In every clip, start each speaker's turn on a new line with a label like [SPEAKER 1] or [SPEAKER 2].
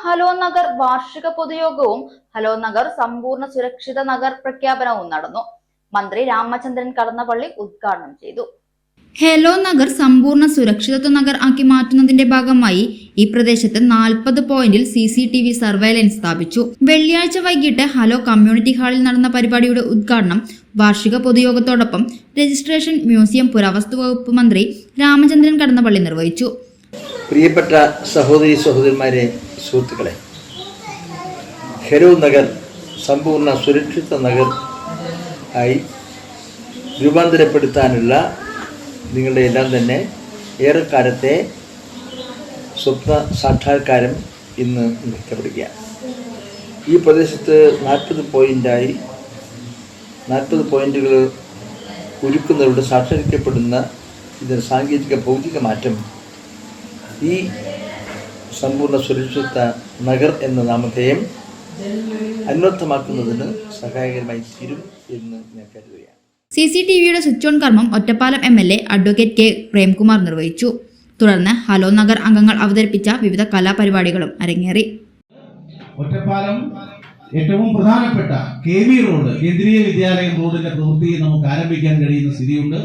[SPEAKER 1] Hello Nagar വാർഷിക പൊതുയോഗവും hello Nagar സമ്പൂർണ്ണ സുരക്ഷിത നഗർ പ്രഖ്യാപനവും നടന്നു. മന്ത്രി രാമചന്ദ്രൻ കടന്നപ്പള്ളി ഉദ്ഘാടനം ചെയ്തു.
[SPEAKER 2] ഹലോ നഗർ സമ്പൂർണ്ണ സുരക്ഷിതത്വ നഗർ ആക്കി മാറ്റുന്നതിന്റെ ഭാഗമായി ഈ പ്രദേശത്ത് 40 പോയിന്റിൽ CCTV സർവൈലൻസ് സ്ഥാപിച്ചു. വെള്ളിയാഴ്ച വൈകിട്ട് ഹലോ കമ്മ്യൂണിറ്റി ഹാളിൽ നടന്ന പരിപാടിയുടെ ഉദ്ഘാടനം വാർഷിക പൊതുയോഗത്തോടൊപ്പം രജിസ്ട്രേഷൻ മ്യൂസിയം പുരാവസ്തു വകുപ്പ് മന്ത്രി രാമചന്ദ്രൻ കടന്നപ്പള്ളി നിർവഹിച്ചു.
[SPEAKER 3] പ്രിയപ്പെട്ട സഹോദരിമാരെ, സുഹൃത്തുക്കളെ, ഹലോ നഗർ സമ്പൂർണ്ണ സുരക്ഷിത നഗർ ആയി രൂപാന്തരപ്പെടുത്താനുള്ള നിങ്ങളുടെ എല്ലാം തന്നെ ഏറെക്കാലത്തെ സ്വപ്ന സാക്ഷാത്കാരം ഇന്ന് നിർത്തപ്പെടുകയാണ്. ഈ പ്രദേശത്ത് 40 പോയിന്റുകൾ ഒരുക്കുന്നതിലൂടെ സാക്ഷാത്കരിക്കപ്പെടുന്ന ഇതിന് സാങ്കേതിക ഭൗതിക മാറ്റം ഈ സമ്പൂർണ്ണ സുരക്ഷിത നഗർ എന്ന നാമധേയം അന്വർത്ഥമാക്കുന്നതിന് സഹായകരമായി തീരും എന്ന് ഞാൻ കരുതുകയാണ്.
[SPEAKER 2] CCTVയുടെ സ്വിച്ച് ഓൺ കർമ്മം Ottapalam MLA advocate K. Premkumar നിർവഹിച്ചു. തുടർന്ന് ഹലോ നഗർ അംഗങ്ങൾ അവതരിപ്പിച്ച വിവിധ കലാപരിപാടികളും അരങ്ങേറി.
[SPEAKER 4] ഒറ്റപ്പാലം ഏറ്റവും പ്രധാനപ്പെട്ട KB റോഡ്, കേന്ദ്രീയ വിദ്യാലയം റോഡിന്റെ പ്രവൃത്തി നമുക്ക് ആരംഭിക്കാൻ കഴിയുന്ന സ്ഥിതിയുണ്ട്.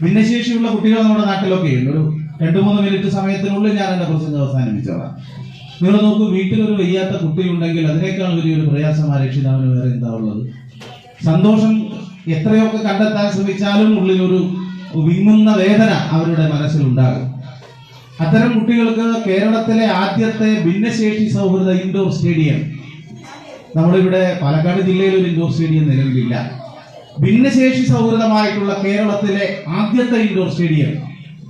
[SPEAKER 4] ഭിന്നശേഷിയുള്ള കുട്ടികൾ നമ്മുടെ നാട്ടിലൊക്കെ ഉണ്ട്. ഒരു 2-3 മിനിറ്റ് സമയത്തിനുള്ളിൽ ഞാൻ എന്റെ പ്രസംഗം അവസാനിപ്പിച്ചോളാം. നിങ്ങൾ നോക്കൂ, വീട്ടിലൊരു വയ്യാത്ത കുട്ടിയുണ്ടെങ്കിൽ അതിനേക്കാൾ വലിയൊരു പ്രയാസം ആ രക്ഷിതാവിന് വേറെ എന്താ ഉള്ളത്? സന്തോഷം എത്രയൊക്കെ കണ്ടെത്താൻ ശ്രമിച്ചാലും ഉള്ളിലൊരു വിങ്ങുന്ന വേദന അവരുടെ മനസ്സിലുണ്ടാകും. അത്തരം കുട്ടികൾക്ക് കേരളത്തിലെ ആദ്യത്തെ ഭിന്നശേഷി സൗഹൃദ ഇൻഡോർ സ്റ്റേഡിയം, നമ്മളിവിടെ പാലക്കാട് ജില്ലയിൽ ഒരു ഇൻഡോർ സ്റ്റേഡിയം നിലവിലില്ല. ഭിന്നശേഷി സൗഹൃദമായിട്ടുള്ള കേരളത്തിലെ ആദ്യത്തെ ഇൻഡോർ സ്റ്റേഡിയം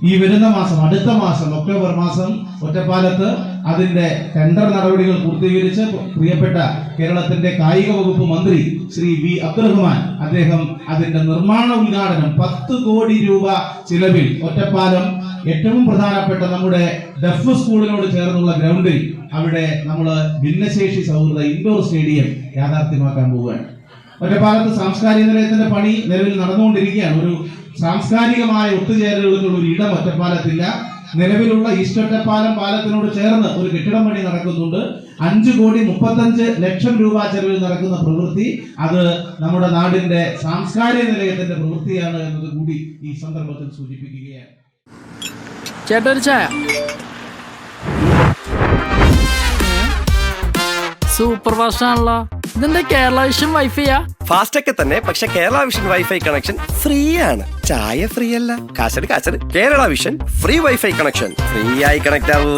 [SPEAKER 4] ഈ വരുന്ന മാസം, അടുത്ത മാസം ഒക്ടോബർ മാസം ഒറ്റപ്പാലത്ത് അതിന്റെ ടെൻഡർ നടപടികൾ പൂർത്തീകരിച്ച് പ്രിയപ്പെട്ട കേരളത്തിന്റെ കായിക വകുപ്പ് മന്ത്രി ശ്രീ V. അബ്ദുറഹ്മാൻ അദ്ദേഹം അതിന്റെ നിർമ്മാണ ഉദ്ഘാടനം 10 കോടി രൂപ ചിലവിൽ ഒറ്റപ്പാലം ഏറ്റവും പ്രധാനപ്പെട്ട നമ്മുടെ ഡെഫ് സ്കൂളിനോട് ചേർന്നുള്ള ഗ്രൗണ്ടിൽ അവിടെ നമ്മൾ ഭിന്നശേഷി സൗഹൃദ ഇൻഡോർ സ്റ്റേഡിയം യാഥാർത്ഥ്യമാക്കാൻ പോവുകയാണ്. ഒറ്റപ്പാലത്ത് സാംസ്കാരിക നിലയത്തിന്റെ പണി നിലവിൽ നടന്നുകൊണ്ടിരിക്കുകയാണ്. ഒരു സാംസ്കാരികമായ ഒത്തുചേരലുകൾക്കുള്ള ഒരു ഇടം ഒറ്റപ്പാലത്തില്ല. നിലവിലുള്ള ഈസ്റ്റ് ഒറ്റപ്പാലം പാലത്തിനോട് ചേർന്ന് ഒരു കെട്ടിടം പണി നടക്കുന്നുണ്ട്. 5,35,00,000 രൂപ ചെലവിൽ നടക്കുന്ന പ്രവൃത്തി അത് നമ്മുടെ നാടിന്റെ സാംസ്കാരിക നിലയത്തിന്റെ പ്രവൃത്തിയാണ് എന്നത് കൂടി ഈ സന്ദർഭത്തിൽ സൂചിപ്പിക്കുകയാണ്.
[SPEAKER 5] ചേട്ടൊരു ചായ. സൂപ്പർ ഫാസ്റ്റ് ആണല്ലോ. ഇതിന്റെ കേരള വിഷൻ വൈഫൈയാ?
[SPEAKER 6] ഫാസ്റ്റ് ഒക്കെ തന്നെ, പക്ഷെ Kerala vision wifi connection free ആണ്. ചായ ഫ്രീ അല്ല, കാശട്. Kerala vision free wifi connection. Free ആയി കണക്ട് ആവൂ.